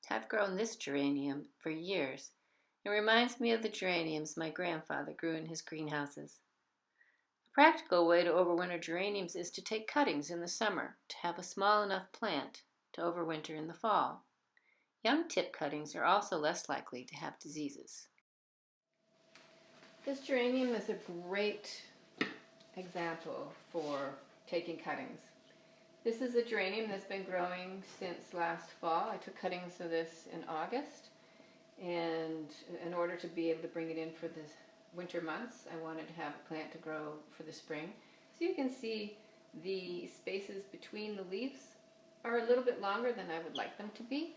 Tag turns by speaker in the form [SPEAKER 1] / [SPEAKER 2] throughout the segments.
[SPEAKER 1] I've grown this geranium for years. It reminds me of the geraniums my grandfather grew in his greenhouses. A practical way to overwinter geraniums is to take cuttings in the summer to have a small enough plant to overwinter in the fall. Young tip cuttings are also less likely to have diseases. This geranium is a great example for taking cuttings. This is a geranium that's been growing since last fall. I took cuttings of this in August, and in order to be able to bring it in for the winter months, I wanted to have a plant to grow for the spring. So you can see the spaces between the leaves are a little bit longer than I would like them to be.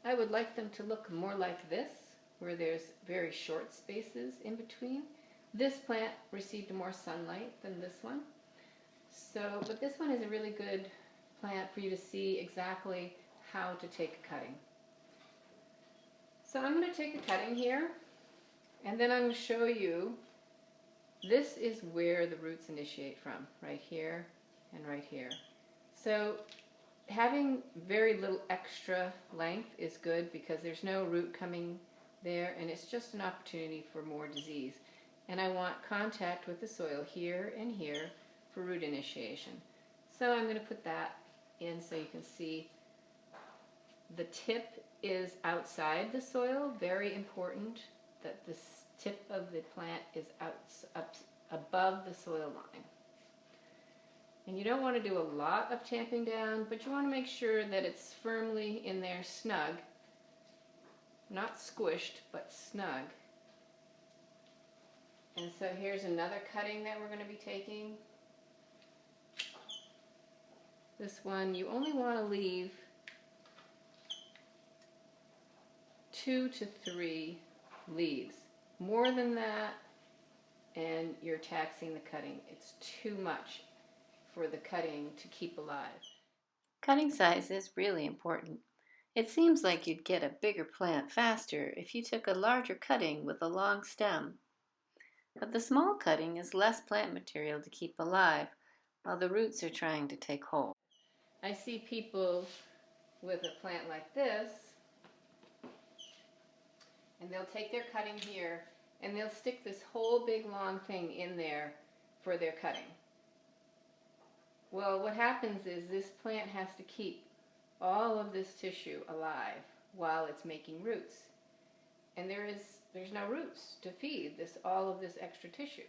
[SPEAKER 1] I would like them to look more like this, where there's very short spaces in between. This plant received more sunlight than this one. But this one is a really good plant for you to see exactly how to take a cutting. So I'm going to take a cutting here, and then I'm going to show you, this is where the roots initiate from, right here and right here. So having very little extra length is good because there's no root coming there, and it's just an opportunity for more disease. And I want contact with the soil here and here for root initiation. So I'm going to put that in so you can see the tip is outside the soil. Very important that the tip of the plant is up above the soil line. And you don't want to do a lot of tamping down, but you want to make sure that it's firmly in there, snug. Not squished, but snug. And so here's another cutting that we're going to be taking. This one, you only want to leave 2 to 3 leaves. More than that, and you're taxing the cutting. It's too much for the cutting to keep alive. Cutting size is really important. It seems like you'd get a bigger plant faster if you took a larger cutting with a long stem. But the small cutting is less plant material to keep alive while the roots are trying to take hold. I see people with a plant like this, and they'll take their cutting here and they'll stick this whole big long thing in there for their cutting. Well, what happens is this plant has to keep all of this tissue alive while it's making roots. And there's no roots to feed all of this extra tissue.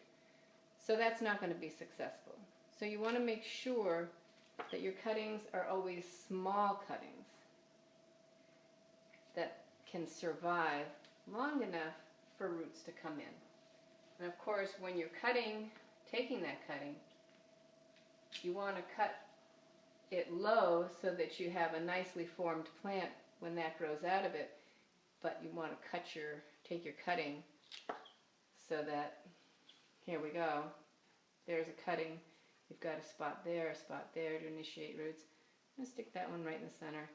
[SPEAKER 1] So that's not going to be successful. So you want to make sure that your cuttings are always small cuttings that can survive long enough for roots to come in. And of course, when you're taking that cutting, you want to cut it low so that you have a nicely formed plant when that grows out of it. But you want to take your cutting so that, here we go, there's a cutting. You've got a spot there to initiate roots. I'm going to stick that one right in the center.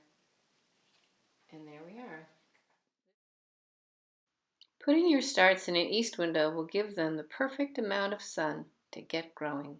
[SPEAKER 1] And there we are. Putting your starts in an east window will give them the perfect amount of sun to get growing.